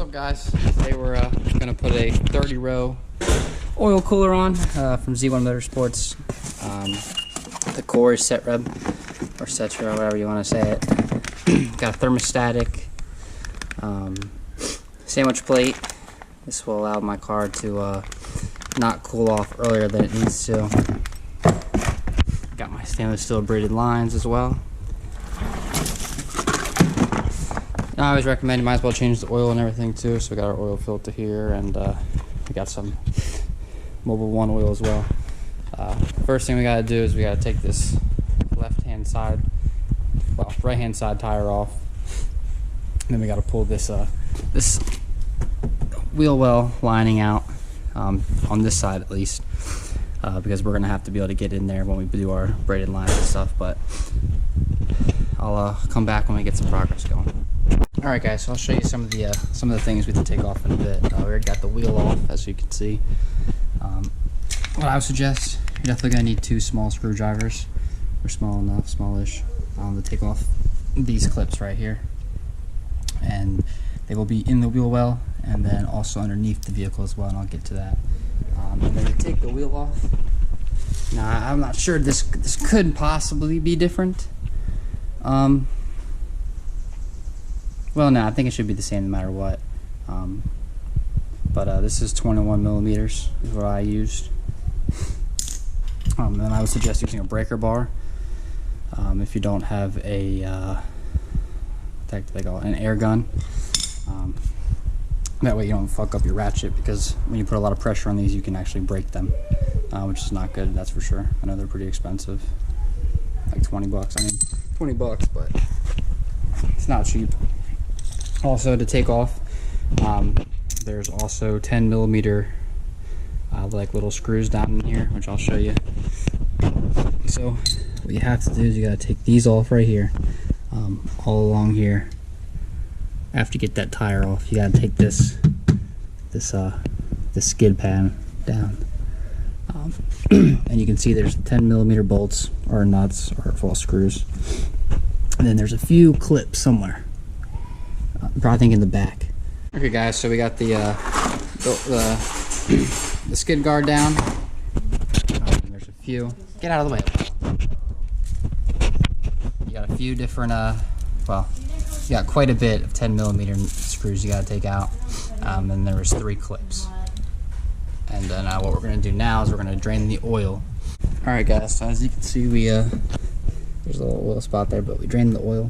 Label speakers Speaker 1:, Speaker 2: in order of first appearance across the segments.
Speaker 1: up, guys? Today we're gonna put a 30 row oil cooler on from Z1 Motorsports. The core is Setrab or Setrab, whatever you want to say it. Got a thermostatic sandwich plate. This will allow my car to not cool off earlier than it needs to. Got my stainless steel braided lines as well. I always recommend you might as well change the oil and everything too. So we got our oil filter here, and we got some Mobil 1 oil as well. First thing we got to do is we got to take this right-hand side tire off. And then we got to pull this this wheel well lining out on this side at least, because we're gonna have to be able to get in there when we do our braided lines and stuff. But I'll come back when we get some progress going. All right, guys. So I'll show you some of the things we have to take off in a bit. We already got the wheel off, as you can see. What I would suggest, you're definitely gonna need 2 small screwdrivers. They're small enough, smallish, to take off these clips right here, and they will be in the wheel well, and then also underneath the vehicle as well, and I'll get to that. And then you take the wheel off. Now, I'm not sure, this could possibly be different. Well, no, I think it should be the same no matter what. But this is 21 millimeters is what I used. Then I would suggest using a breaker bar if you don't have a an air gun. That way you don't fuck up your ratchet, because when you put a lot of pressure on these, you can actually break them, which is not good, that's for sure. I know they're pretty expensive, like 20 bucks. I mean, 20 bucks, but it's not cheap. Also, to take off, there's also 10 millimeter like little screws down in here, which I'll show you. So what you have to do is you got to take these off right here, all along here. After you get that tire off, you got to take this skid pad down, and you can see there's 10 millimeter bolts or nuts or false screws, and then there's a few clips somewhere. Probably think in the back. Okay, guys, so we got the skid guard down. There's a few. Get out of the way. You got a few different, well, you got quite a bit of 10 millimeter screws you got to take out. And there was 3 clips. And then what we're going to do now is we're going to drain the oil. All right, guys. So as you can see, we there's a little oil spot there, but we drained the oil.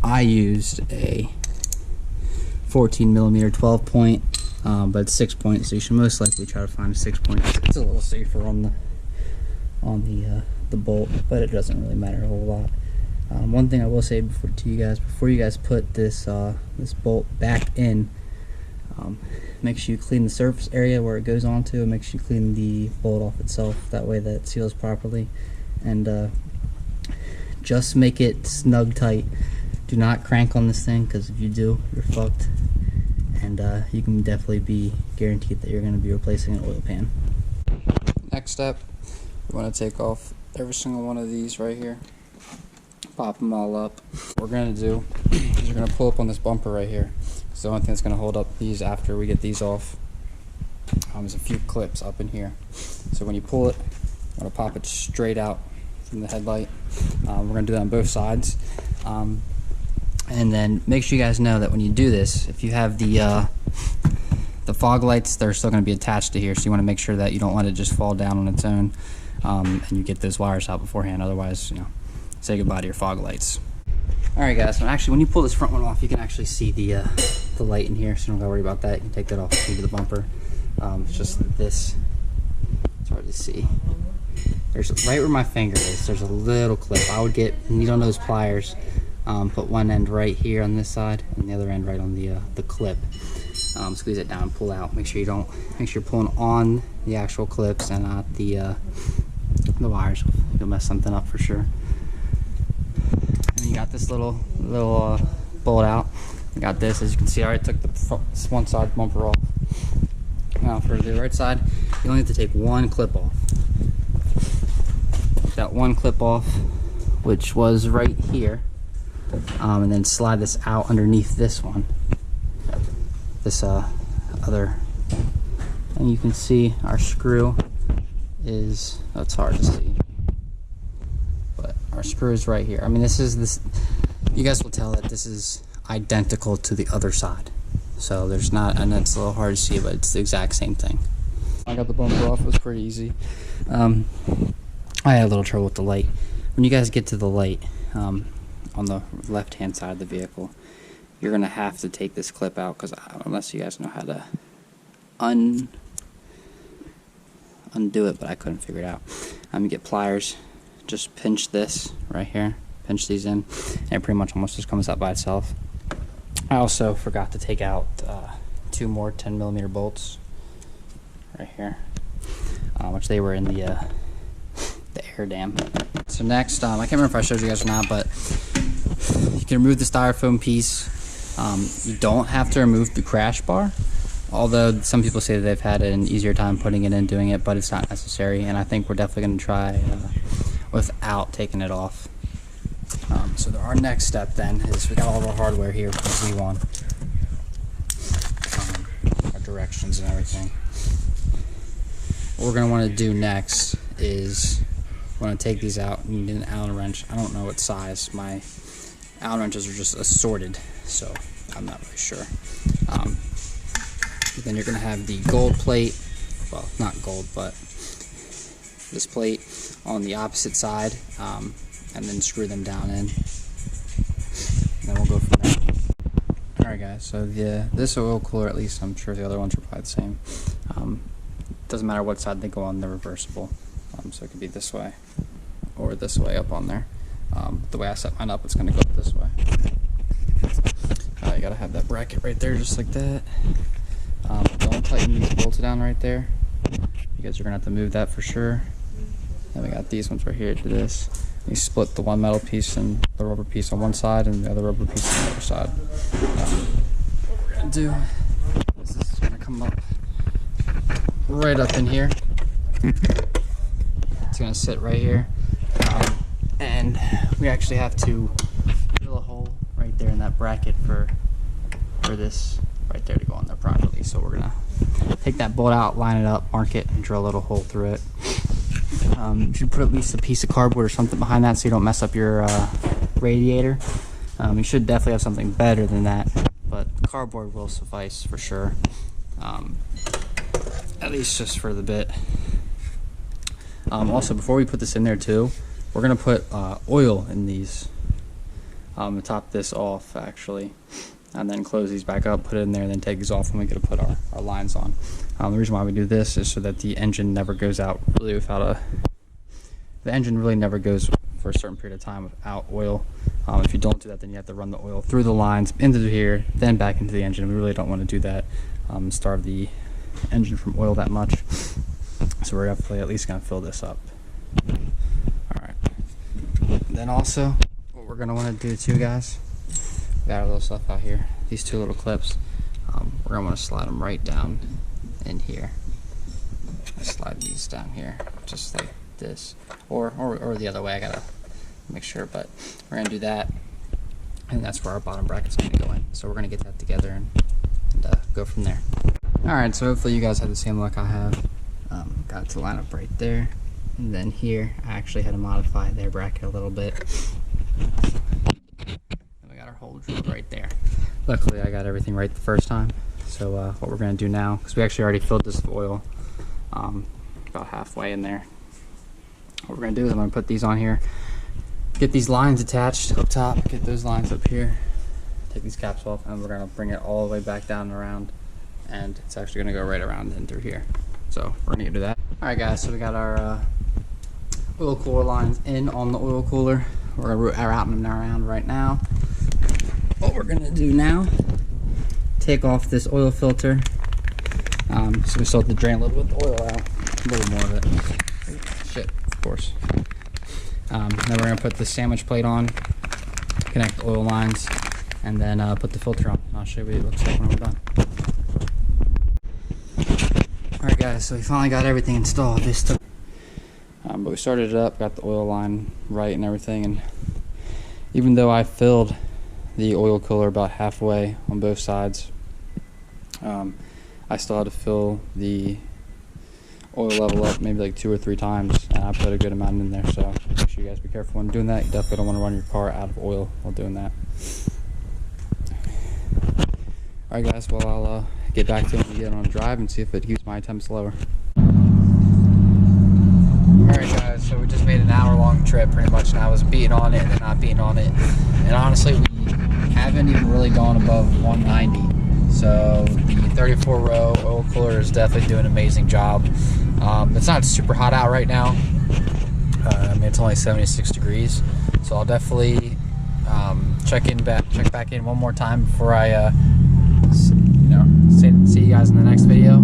Speaker 1: I used a 14 millimeter 12 point, but it's 6 point, so you should most likely try to find a 6 point. It's a little safer on the bolt, but it doesn't really matter a whole lot. One thing I will say before you guys put this this bolt back in, make sure you clean the surface area where it goes onto, and make sure you clean the bolt off itself. That way that it seals properly, and just make it snug tight. Do not crank on this thing, because if you do, you're fucked, and you can definitely be guaranteed that you're going to be replacing an oil pan. Next step, we want to take off every single one of these right here. Pop them all up. What we're going to do is we're going to pull up on this bumper right here. It's the only thing that's going to hold up these after we get these off. There's a few clips up in here. So when you pull it, I'm going to pop it straight out from the headlight. We're going to do that on both sides. And then make sure you guys know that when you do this, if you have the fog lights, they're still going to be attached to here, so you want to make sure that you don't let it just fall down on its own, and you get those wires out beforehand. Otherwise, you know, say goodbye to your fog lights. All right, guys. So actually, when you pull this front one off, you can actually see the light in here, so you don't got to worry about that. You can take that off into the bumper. It's just this. It's hard to see. There's right where my finger is. There's a little clip. I would get needle on those pliers. Put one end right here on this side, and the other end right on the clip. Squeeze it down and pull out. Make sure you're pulling on the actual clips and not the wires. You'll mess something up for sure. And you got this little bolt out. I got this, as you can see. I already took this one side bumper off. Now for the right side, you only have to take one clip off. That one clip off, which was right here. And then slide this out underneath this one, this other, and you can see our screw is, oh, it's hard to see, but our screw is right here. I mean, this you guys will tell that this is identical to the other side, so there's not, and it's a little hard to see, but it's the exact same thing. I got the bumper off. It was pretty easy. I had a little trouble with the light. When you guys get to the light on the left hand side of the vehicle, you're gonna have to take this clip out, because unless you guys know how to undo it, but I couldn't figure it out. You get pliers, just pinch this right here, pinch these in, and it pretty much almost just comes out by itself. I also forgot to take out 2 more 10mm bolts right here, which they were in the air dam. So next, I can't remember if I showed you guys or not, but you can remove the styrofoam piece. You don't have to remove the crash bar, although some people say that they've had an easier time putting it in, doing it, but it's not necessary, and I think we're definitely going to try without taking it off. So our next step then is we got all of our hardware here from Z1, our directions and everything. What we're going to want to do next is we're going to take these out and you need an Allen wrench. I don't know what size. My Allen wrenches are just assorted, so I'm not really sure. Then you're going to have the gold plate, well, not gold, but this plate on the opposite side, and then screw them down in. And then we'll go from there. Alright guys, so this oil cooler, at least I'm sure the other ones are probably the same. Doesn't matter what side they go on, they're reversible. So it could be this way or this way up on there. The way I set mine up, it's going to go this way. You gotta have that bracket right there, just like that. Don't tighten these bolts down right there. You guys are gonna have to move that for sure. Then we got these ones right here to this. You split the one metal piece and the rubber piece on one side and the other rubber piece on the other side. What we're gonna do, this is gonna come up right up in here. It's gonna sit right here. And we actually have to drill a hole right there in that bracket for this right there to go on there properly. So we're gonna take that bolt out, line it up, mark it, and drill a little hole through it. You should put at least a piece of cardboard or something behind that so you don't mess up your radiator. You should definitely have something better than that, but cardboard will suffice for sure. At least just for the bit. Also, before we put this in there too, we're gonna put oil in these. To top this off actually, and then close these back up, put it in there, and then take these off when we get to put our lines on. The reason why we do this is so that the engine never goes out really without the engine really never goes for a certain period of time without oil. If you don't do that, then you have to run the oil through the lines into here, then back into the engine. We really don't want to do that, starve the engine from oil that much. So we're definitely at least gonna fill this up. Alright. Then also, what we're gonna want to do too, guys, we got our little stuff out here, these 2 little clips. We're gonna want to slide them right down in here. Slide these down here, just like this, or the other way. I gotta make sure, but we're gonna do that, and that's where our bottom bracket's gonna go in. So we're gonna get that together and go from there. Alright, so hopefully you guys have the same luck I have. Got it to line up right there, and then here I actually had to modify their bracket a little bit. And we got our hole drilled right there. Luckily I got everything right the first time. So what we're going to do now, because we actually already filled this with oil about halfway in there, what we're going to do is I'm going to put these on here, get these lines attached up top, get those lines up here, take these caps off, and we're going to bring it all the way back down and around, and it's actually going to go right around and through here. So we're going to do that. Alright guys, so we got our oil cooler lines in on the oil cooler. We're going to route them around right now. What we're going to do now, take off this oil filter. So we still have to drain a little bit of the oil out, a little more of it. Shit, of course. Then we're going to put the sandwich plate on, connect the oil lines, and then put the filter on. I'll show you what it looks like when we're done. Alright guys, so we finally got everything installed. This took, but we started it up, got the oil line right and everything, and even though I filled the oil cooler about halfway on both sides, I still had to fill the oil level up maybe like 2 or 3 times, and I put a good amount in there, so make sure you guys be careful when doing that. You definitely don't want to run your car out of oil while doing that. Alright guys, well I'll get back to it when we get on a drive and see if it keeps my temps lower. Alright guys, so we just made an hour-long trip pretty much, and I was beating on it and then not beating on it, and honestly we haven't even really gone above 190. So the 34 row oil cooler is definitely doing an amazing job. It's not super hot out right now. I mean, it's only 76 degrees, so I'll definitely check back in one more time before I see you guys in the next video.